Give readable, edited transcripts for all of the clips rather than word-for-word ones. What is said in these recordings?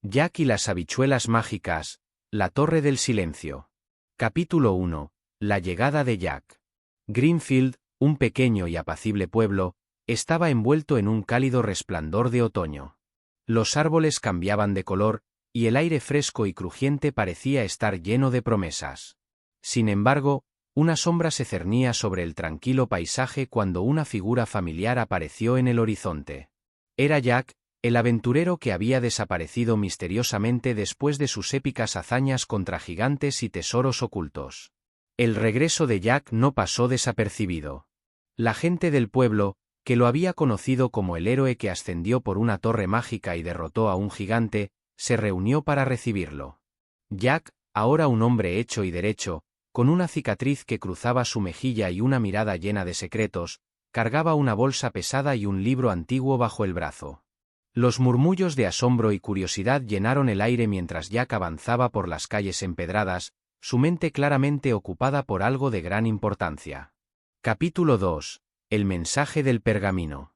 Jack y las habichuelas mágicas, la Torre del Silencio. Capítulo 1. La llegada de Jack. Greenfield, un pequeño y apacible pueblo, estaba envuelto en un cálido resplandor de otoño. Los árboles cambiaban de color, y el aire fresco y crujiente parecía estar lleno de promesas. Sin embargo, una sombra se cernía sobre el tranquilo paisaje cuando una figura familiar apareció en el horizonte. Era Jack, el aventurero que había desaparecido misteriosamente después de sus épicas hazañas contra gigantes y tesoros ocultos. El regreso de Jack no pasó desapercibido. La gente del pueblo, que lo había conocido como el héroe que ascendió por una torre mágica y derrotó a un gigante, se reunió para recibirlo. Jack, ahora un hombre hecho y derecho, con una cicatriz que cruzaba su mejilla y una mirada llena de secretos, cargaba una bolsa pesada y un libro antiguo bajo el brazo. Los murmullos de asombro y curiosidad llenaron el aire mientras Jack avanzaba por las calles empedradas, su mente claramente ocupada por algo de gran importancia. Capítulo 2. El mensaje del pergamino.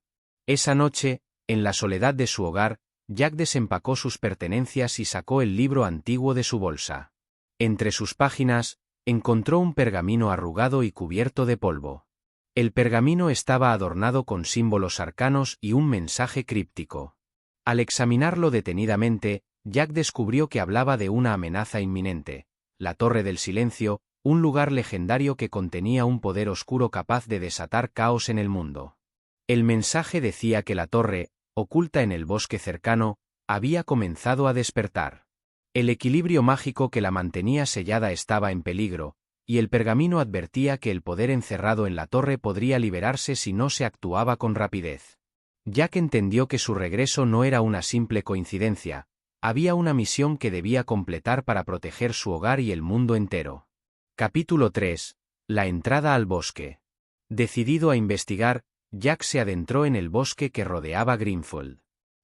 Esa noche, en la soledad de su hogar, Jack desempacó sus pertenencias y sacó el libro antiguo de su bolsa. Entre sus páginas, encontró un pergamino arrugado y cubierto de polvo. El pergamino estaba adornado con símbolos arcanos y un mensaje críptico. Al examinarlo detenidamente, Jack descubrió que hablaba de una amenaza inminente, la Torre del Silencio, un lugar legendario que contenía un poder oscuro capaz de desatar caos en el mundo. El mensaje decía que la torre, oculta en el bosque cercano, había comenzado a despertar. El equilibrio mágico que la mantenía sellada estaba en peligro, y el pergamino advertía que el poder encerrado en la torre podría liberarse si no se actuaba con rapidez. Jack entendió que su regreso no era una simple coincidencia, había una misión que debía completar para proteger su hogar y el mundo entero. Capítulo 3. La entrada al bosque. Decidido a investigar, Jack se adentró en el bosque que rodeaba Greenfield.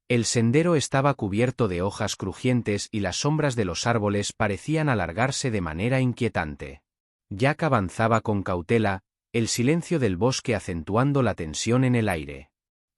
El sendero estaba cubierto de hojas crujientes y las sombras de los árboles parecían alargarse de manera inquietante. Jack avanzaba con cautela, el silencio del bosque acentuando la tensión en el aire.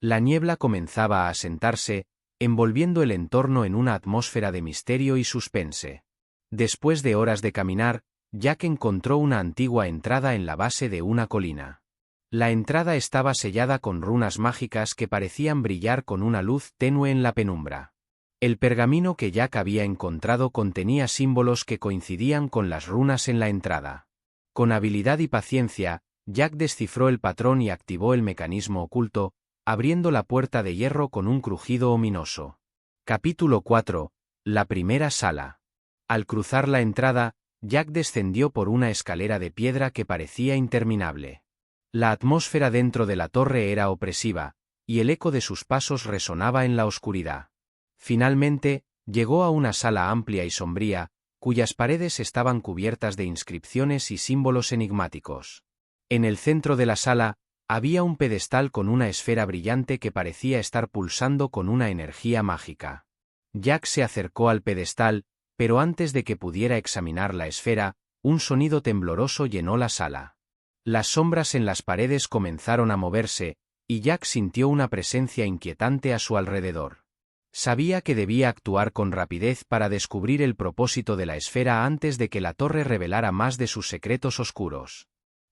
La niebla comenzaba a asentarse, envolviendo el entorno en una atmósfera de misterio y suspense. Después de horas de caminar, Jack encontró una antigua entrada en la base de una colina. La entrada estaba sellada con runas mágicas que parecían brillar con una luz tenue en la penumbra. El pergamino que Jack había encontrado contenía símbolos que coincidían con las runas en la entrada. Con habilidad y paciencia, Jack descifró el patrón y activó el mecanismo oculto, abriendo la puerta de hierro con un crujido ominoso. Capítulo 4. La primera sala. Al cruzar la entrada, Jack descendió por una escalera de piedra que parecía interminable. La atmósfera dentro de la torre era opresiva, y el eco de sus pasos resonaba en la oscuridad. Finalmente, llegó a una sala amplia y sombría, cuyas paredes estaban cubiertas de inscripciones y símbolos enigmáticos. En el centro de la sala, había un pedestal con una esfera brillante que parecía estar pulsando con una energía mágica. Jack se acercó al pedestal, pero antes de que pudiera examinar la esfera, un sonido tembloroso llenó la sala. Las sombras en las paredes comenzaron a moverse, y Jack sintió una presencia inquietante a su alrededor. Sabía que debía actuar con rapidez para descubrir el propósito de la esfera antes de que la torre revelara más de sus secretos oscuros.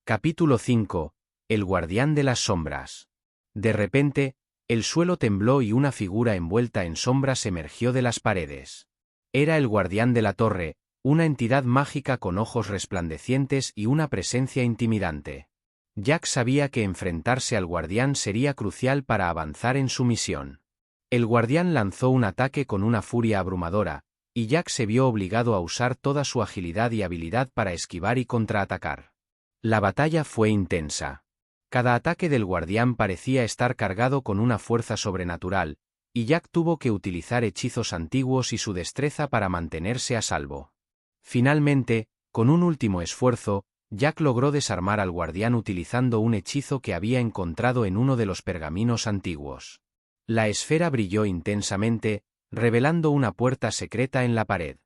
Capítulo 5. El guardián de las sombras. De repente, el suelo tembló y una figura envuelta en sombras emergió de las paredes. Era el guardián de la torre, una entidad mágica con ojos resplandecientes y una presencia intimidante. Jack sabía que enfrentarse al guardián sería crucial para avanzar en su misión. El guardián lanzó un ataque con una furia abrumadora, y Jack se vio obligado a usar toda su agilidad y habilidad para esquivar y contraatacar. La batalla fue intensa. Cada ataque del guardián parecía estar cargado con una fuerza sobrenatural, y Jack tuvo que utilizar hechizos antiguos y su destreza para mantenerse a salvo. Finalmente, con un último esfuerzo, Jack logró desarmar al guardián utilizando un hechizo que había encontrado en uno de los pergaminos antiguos. La esfera brilló intensamente, revelando una puerta secreta en la pared.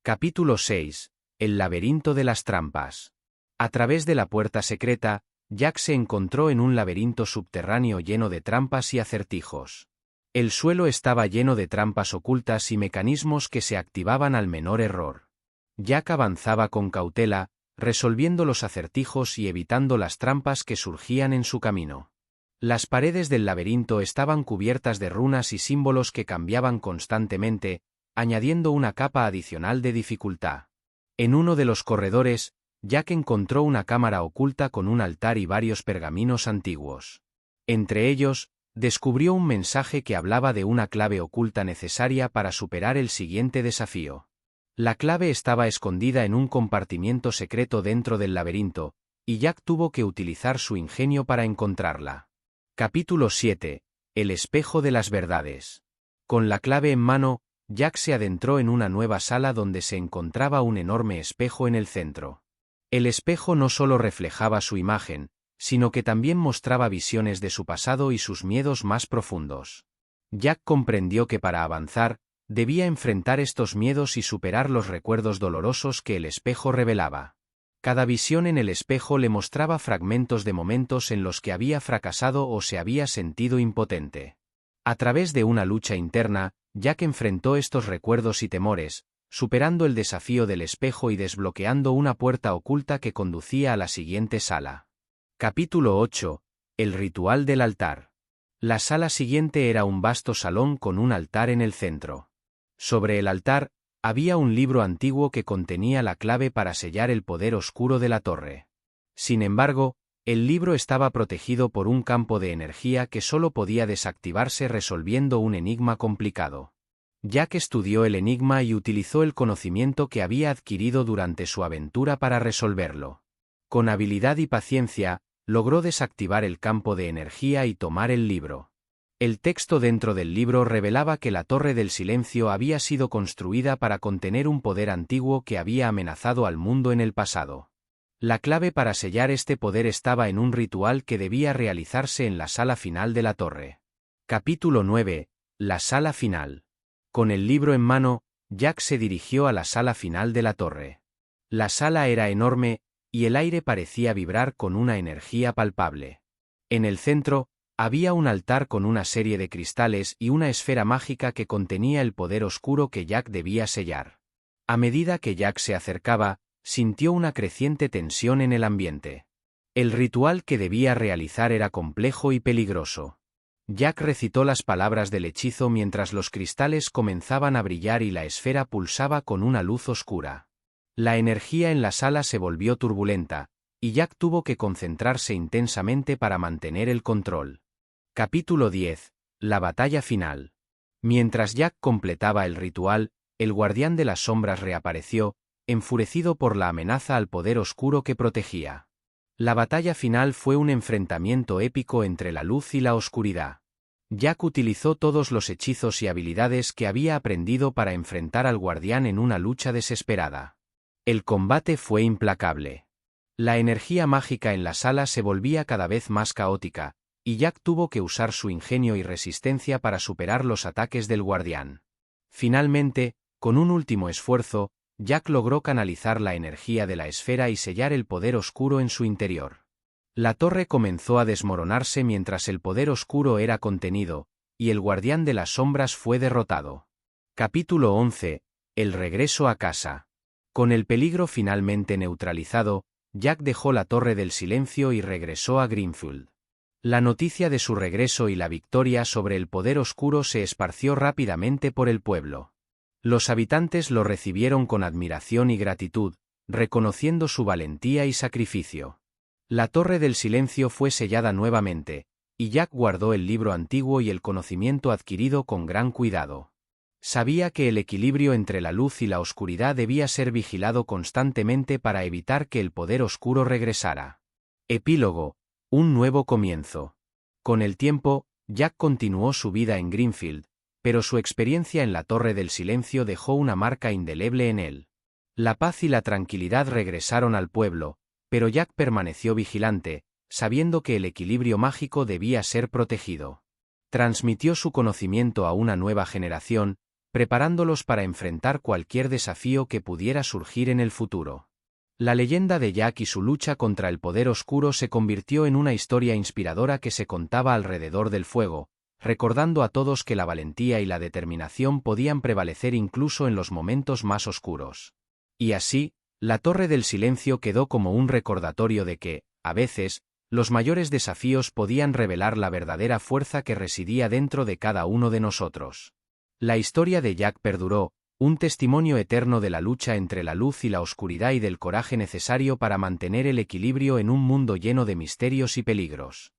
Capítulo 6. El laberinto de las trampas. A través de la puerta secreta, Jack se encontró en un laberinto subterráneo lleno de trampas y acertijos. El suelo estaba lleno de trampas ocultas y mecanismos que se activaban al menor error. Jack avanzaba con cautela, resolviendo los acertijos y evitando las trampas que surgían en su camino. Las paredes del laberinto estaban cubiertas de runas y símbolos que cambiaban constantemente, añadiendo una capa adicional de dificultad. En uno de los corredores, Jack encontró una cámara oculta con un altar y varios pergaminos antiguos. Entre ellos, descubrió un mensaje que hablaba de una clave oculta necesaria para superar el siguiente desafío. La clave estaba escondida en un compartimiento secreto dentro del laberinto, y Jack tuvo que utilizar su ingenio para encontrarla. Capítulo 7. El espejo de las verdades. Con la clave en mano, Jack se adentró en una nueva sala donde se encontraba un enorme espejo en el centro. El espejo no solo reflejaba su imagen, sino que también mostraba visiones de su pasado y sus miedos más profundos. Jack comprendió que para avanzar, debía enfrentar estos miedos y superar los recuerdos dolorosos que el espejo revelaba. Cada visión en el espejo le mostraba fragmentos de momentos en los que había fracasado o se había sentido impotente. A través de una lucha interna, Jack enfrentó estos recuerdos y temores, superando el desafío del espejo y desbloqueando una puerta oculta que conducía a la siguiente sala. Capítulo 8. El ritual del altar. La sala siguiente era un vasto salón con un altar en el centro. Sobre el altar, había un libro antiguo que contenía la clave para sellar el poder oscuro de la torre. Sin embargo, el libro estaba protegido por un campo de energía que solo podía desactivarse resolviendo un enigma complicado. Jack estudió el enigma y utilizó el conocimiento que había adquirido durante su aventura para resolverlo. Con habilidad y paciencia, logró desactivar el campo de energía y tomar el libro. El texto dentro del libro revelaba que la Torre del Silencio había sido construida para contener un poder antiguo que había amenazado al mundo en el pasado. La clave para sellar este poder estaba en un ritual que debía realizarse en la sala final de la torre. Capítulo 9. La sala final. Con el libro en mano, Jack se dirigió a la sala final de la torre. La sala era enorme, y el aire parecía vibrar con una energía palpable. En el centro, había un altar con una serie de cristales y una esfera mágica que contenía el poder oscuro que Jack debía sellar. A medida que Jack se acercaba, sintió una creciente tensión en el ambiente. El ritual que debía realizar era complejo y peligroso. Jack recitó las palabras del hechizo mientras los cristales comenzaban a brillar y la esfera pulsaba con una luz oscura. La energía en la sala se volvió turbulenta, y Jack tuvo que concentrarse intensamente para mantener el control. Capítulo 10. La batalla final. Mientras Jack completaba el ritual, el guardián de las sombras reapareció, enfurecido por la amenaza al poder oscuro que protegía. La batalla final fue un enfrentamiento épico entre la luz y la oscuridad. Jack utilizó todos los hechizos y habilidades que había aprendido para enfrentar al guardián en una lucha desesperada. El combate fue implacable. La energía mágica en la sala se volvía cada vez más caótica, y Jack tuvo que usar su ingenio y resistencia para superar los ataques del guardián. Finalmente, con un último esfuerzo, Jack logró canalizar la energía de la esfera y sellar el poder oscuro en su interior. La torre comenzó a desmoronarse mientras el poder oscuro era contenido, y el guardián de las sombras fue derrotado. Capítulo 11. El regreso a casa. Con el peligro finalmente neutralizado, Jack dejó la Torre del Silencio y regresó a Greenfield. La noticia de su regreso y la victoria sobre el poder oscuro se esparció rápidamente por el pueblo. Los habitantes lo recibieron con admiración y gratitud, reconociendo su valentía y sacrificio. La Torre del Silencio fue sellada nuevamente, y Jack guardó el libro antiguo y el conocimiento adquirido con gran cuidado. Sabía que el equilibrio entre la luz y la oscuridad debía ser vigilado constantemente para evitar que el poder oscuro regresara. Epílogo. Un nuevo comienzo. Con el tiempo, Jack continuó su vida en Greenfield, pero su experiencia en la Torre del Silencio dejó una marca indeleble en él. La paz y la tranquilidad regresaron al pueblo, pero Jack permaneció vigilante, sabiendo que el equilibrio mágico debía ser protegido. Transmitió su conocimiento a una nueva generación, preparándolos para enfrentar cualquier desafío que pudiera surgir en el futuro. La leyenda de Jack y su lucha contra el poder oscuro se convirtió en una historia inspiradora que se contaba alrededor del fuego, recordando a todos que la valentía y la determinación podían prevalecer incluso en los momentos más oscuros. Y así, la Torre del Silencio quedó como un recordatorio de que, a veces, los mayores desafíos podían revelar la verdadera fuerza que residía dentro de cada uno de nosotros. La historia de Jack perduró, un testimonio eterno de la lucha entre la luz y la oscuridad y del coraje necesario para mantener el equilibrio en un mundo lleno de misterios y peligros.